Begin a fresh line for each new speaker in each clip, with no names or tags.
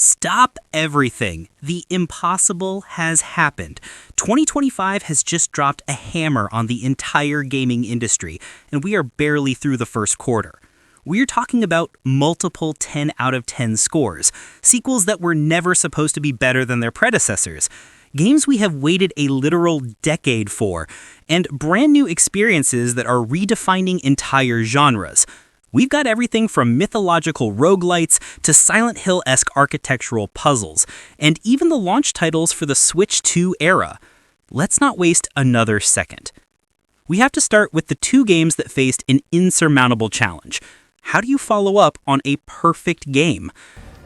Stop everything. The impossible has happened. 2025 has just dropped a hammer on the entire gaming industry, and we are barely through the first quarter. We're talking about multiple 10 out of 10 scores, sequels that were never supposed to be better than their predecessors, games we have waited a literal decade for, and brand new experiences that are redefining entire genres. We've got everything from mythological roguelites to Silent Hill-esque architectural puzzles, and even the launch titles for the Switch 2 era. Let's not waste another second. We have to start with the two games that faced an insurmountable challenge. How do you follow up on a perfect game?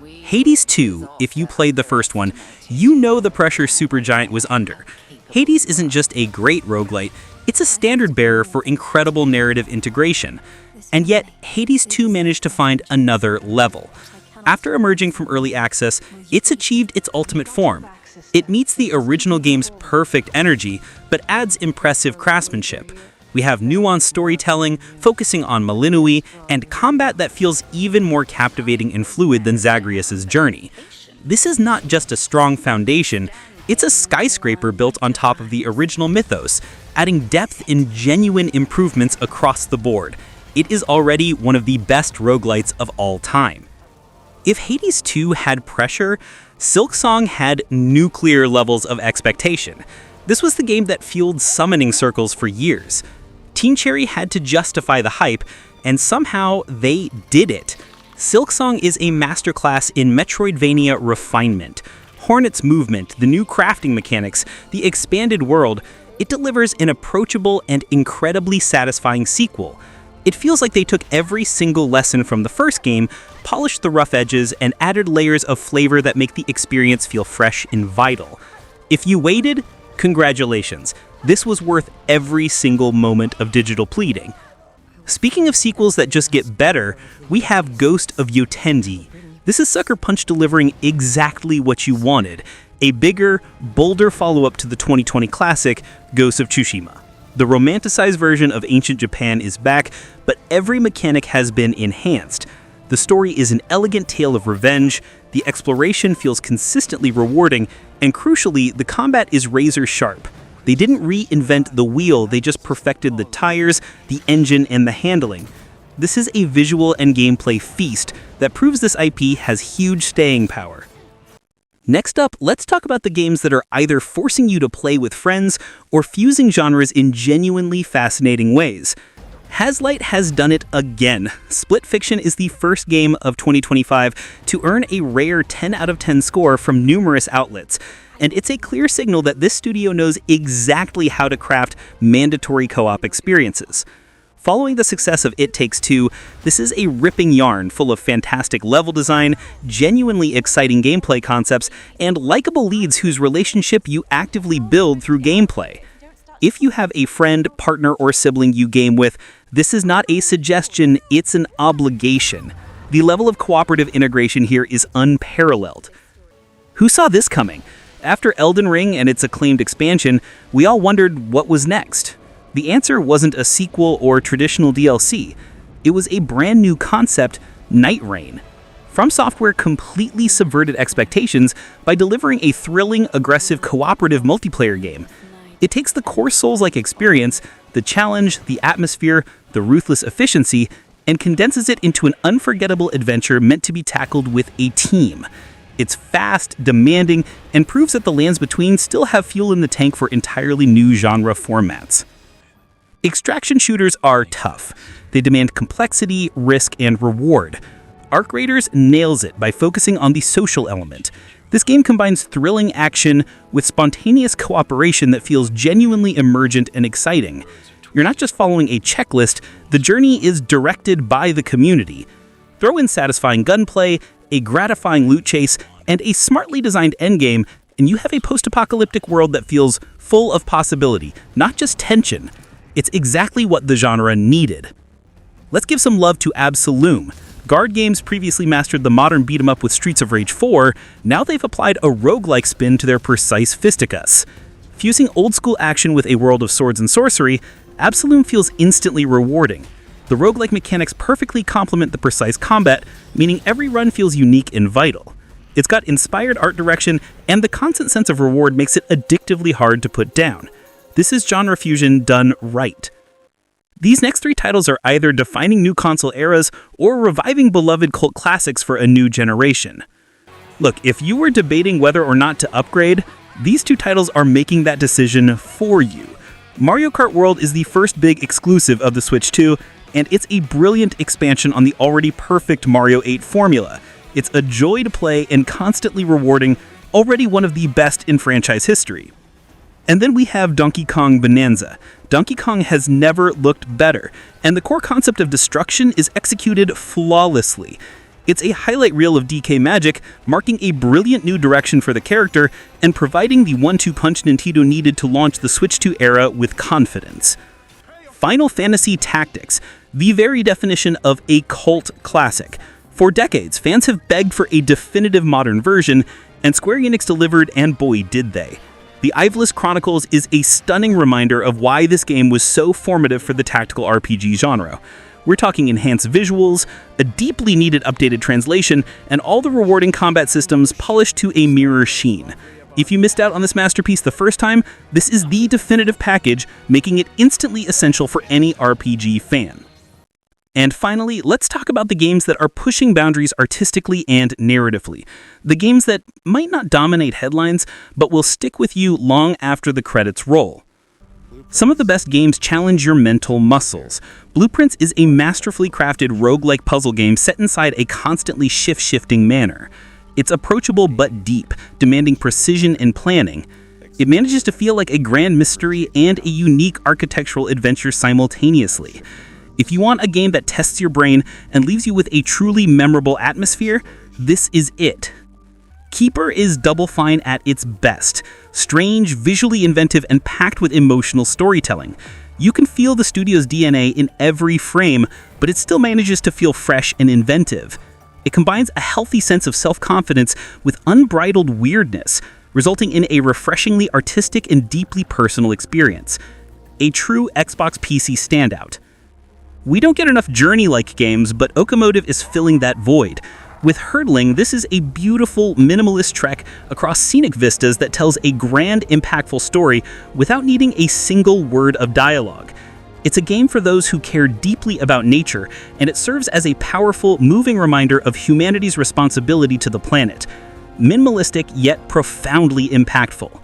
Hades 2, if you played the first one, you know the pressure Supergiant was under. Hades isn't just a great roguelite, it's a standard bearer for incredible narrative integration. And yet, Hades 2 managed to find another level. After emerging from early access, it's achieved its ultimate form. It meets the original game's perfect energy, but adds impressive craftsmanship. We have nuanced storytelling, focusing on Malinui, and combat that feels even more captivating and fluid than Zagreus' journey. This is not just a strong foundation, it's a skyscraper built on top of the original mythos, adding depth and genuine improvements across the board. It is already one of the best roguelites of all time. If Hades 2 had pressure, Silksong had nuclear levels of expectation. This was the game that fueled summoning circles for years. Team Cherry had to justify the hype, and somehow they did it. Silksong is a masterclass in Metroidvania refinement. Hornet's movement, the new crafting mechanics, the expanded world, it delivers an approachable and incredibly satisfying sequel. It feels like they took every single lesson from the first game, polished the rough edges, and added layers of flavor that make the experience feel fresh and vital. If you waited, congratulations. This was worth every single moment of digital pleading. Speaking of sequels that just get better, we have Ghost of Yotei. This is Sucker Punch delivering exactly what you wanted, a bigger, bolder follow-up to the 2020 classic, Ghost of Tsushima. The romanticized version of ancient Japan is back, but every mechanic has been enhanced. The story is an elegant tale of revenge, the exploration feels consistently rewarding, and crucially, the combat is razor sharp. They didn't reinvent the wheel, they just perfected the tires, the engine, and the handling. This is a visual and gameplay feast that proves this IP has huge staying power. Next up, let's talk about the games that are either forcing you to play with friends or fusing genres in genuinely fascinating ways. Hazlight has done it again. Split Fiction is the first game of 2025 to earn a rare 10 out of 10 score from numerous outlets, and it's a clear signal that this studio knows exactly how to craft mandatory co-op experiences. Following the success of It Takes Two, this is a ripping yarn full of fantastic level design, genuinely exciting gameplay concepts, and likable leads whose relationship you actively build through gameplay. If you have a friend, partner, or sibling you game with, this is not a suggestion, it's an obligation. The level of cooperative integration here is unparalleled. Who saw this coming? After Elden Ring and its acclaimed expansion, we all wondered what was next. The answer wasn't a sequel or traditional DLC. It was a brand new concept, Nightreign. From Software completely subverted expectations by delivering a thrilling, aggressive, cooperative multiplayer game. It takes the core Souls-like experience, the challenge, the atmosphere, the ruthless efficiency, and condenses it into an unforgettable adventure meant to be tackled with a team. It's fast, demanding, and proves that the lands between still have fuel in the tank for entirely new genre formats. Extraction shooters are tough. They demand complexity, risk, and reward. Arc Raiders nails it by focusing on the social element. This game combines thrilling action with spontaneous cooperation that feels genuinely emergent and exciting. You're not just following a checklist, the journey is directed by the community. Throw in satisfying gunplay, a gratifying loot chase, and a smartly designed endgame, and you have a post-apocalyptic world that feels full of possibility, not just tension. It's exactly what the genre needed. Let's give some love to Absolum. Guard Games previously mastered the modern beat-em-up with Streets of Rage 4, now they've applied a roguelike spin to their precise fisticuffs. Fusing old-school action with a world of swords and sorcery, Absolum feels instantly rewarding. The roguelike mechanics perfectly complement the precise combat, meaning every run feels unique and vital. It's got inspired art direction, and the constant sense of reward makes it addictively hard to put down. This is genre fusion done right. These next three titles are either defining new console eras or reviving beloved cult classics for a new generation. Look, if you were debating whether or not to upgrade, these two titles are making that decision for you. Mario Kart World is the first big exclusive of the Switch 2, and it's a brilliant expansion on the already perfect Mario 8 formula. It's a joy to play and constantly rewarding, already one of the best in franchise history. And then we have Donkey Kong Bonanza. Donkey Kong has never looked better, and the core concept of destruction is executed flawlessly. It's a highlight reel of DK magic, marking a brilliant new direction for the character and providing the 1-2 punch Nintendo needed to launch the Switch 2 era with confidence. Final Fantasy Tactics, the very definition of a cult classic. For decades, fans have begged for a definitive modern version, and Square Enix delivered, and boy did they. The Ivalice Chronicles is a stunning reminder of why this game was so formative for the tactical RPG genre. We're talking enhanced visuals, a deeply needed updated translation, and all the rewarding combat systems polished to a mirror sheen. If you missed out on this masterpiece the first time, this is the definitive package, making it instantly essential for any RPG fan. And finally, let's talk about the games that are pushing boundaries artistically and narratively. The games that might not dominate headlines, but will stick with you long after the credits roll. Some of the best games challenge your mental muscles. Blueprints is a masterfully crafted roguelike puzzle game set inside a constantly shifting manner. It's approachable but deep, demanding precision and planning. It manages to feel like a grand mystery and a unique architectural adventure simultaneously. If you want a game that tests your brain and leaves you with a truly memorable atmosphere, this is it. Keeper is Double Fine at its best. Strange, visually inventive, and packed with emotional storytelling. You can feel the studio's DNA in every frame, but it still manages to feel fresh and inventive. It combines a healthy sense of self-confidence with unbridled weirdness, resulting in a refreshingly artistic and deeply personal experience. A true Xbox PC standout. We don't get enough Journey-like games, but Okamotive is filling that void. With Herdling, this is a beautiful, minimalist trek across scenic vistas that tells a grand, impactful story without needing a single word of dialogue. It's a game for those who care deeply about nature, and it serves as a powerful, moving reminder of humanity's responsibility to the planet. Minimalistic, yet profoundly impactful.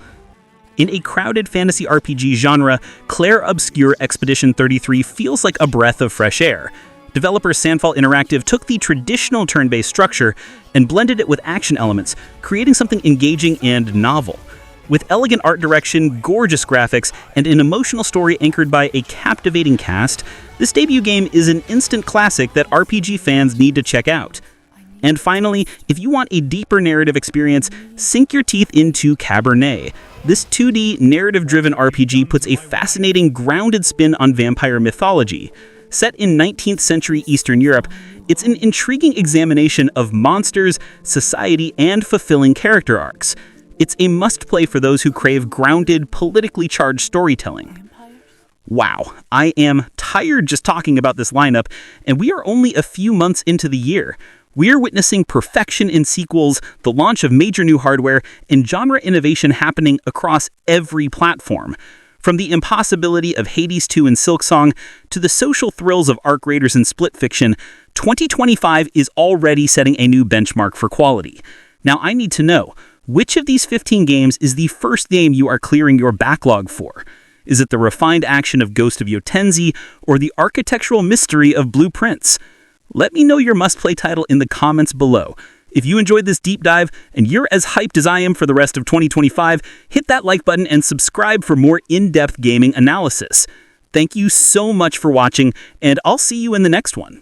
In a crowded fantasy RPG genre, Clair Obscur Expedition 33 feels like a breath of fresh air. Developer Sandfall Interactive took the traditional turn-based structure and blended it with action elements, creating something engaging and novel. With elegant art direction, gorgeous graphics, and an emotional story anchored by a captivating cast, this debut game is an instant classic that RPG fans need to check out. And finally, if you want a deeper narrative experience, sink your teeth into Cabernet. This 2D, narrative-driven RPG puts a fascinating, grounded spin on vampire mythology. Set in 19th century Eastern Europe, it's an intriguing examination of monsters, society, and fulfilling character arcs. It's a must-play for those who crave grounded, politically charged storytelling. Wow, I am tired just talking about this lineup, and we are only a few months into the year. We are witnessing perfection in sequels, the launch of major new hardware, and genre innovation happening across every platform. From the impossibility of Hades 2 and Silksong to the social thrills of Arc Raiders and Split Fiction, 2025 is already setting a new benchmark for quality. Now I need to know, which of these 15 games is the first game you are clearing your backlog for? Is it the refined action of Ghost of Yotei or the architectural mystery of Blueprints? Let me know your must-play title in the comments below. If you enjoyed this deep dive and you're as hyped as I am for the rest of 2025, hit that like button and subscribe for more in-depth gaming analysis. Thank you so much for watching, and I'll see you in the next one.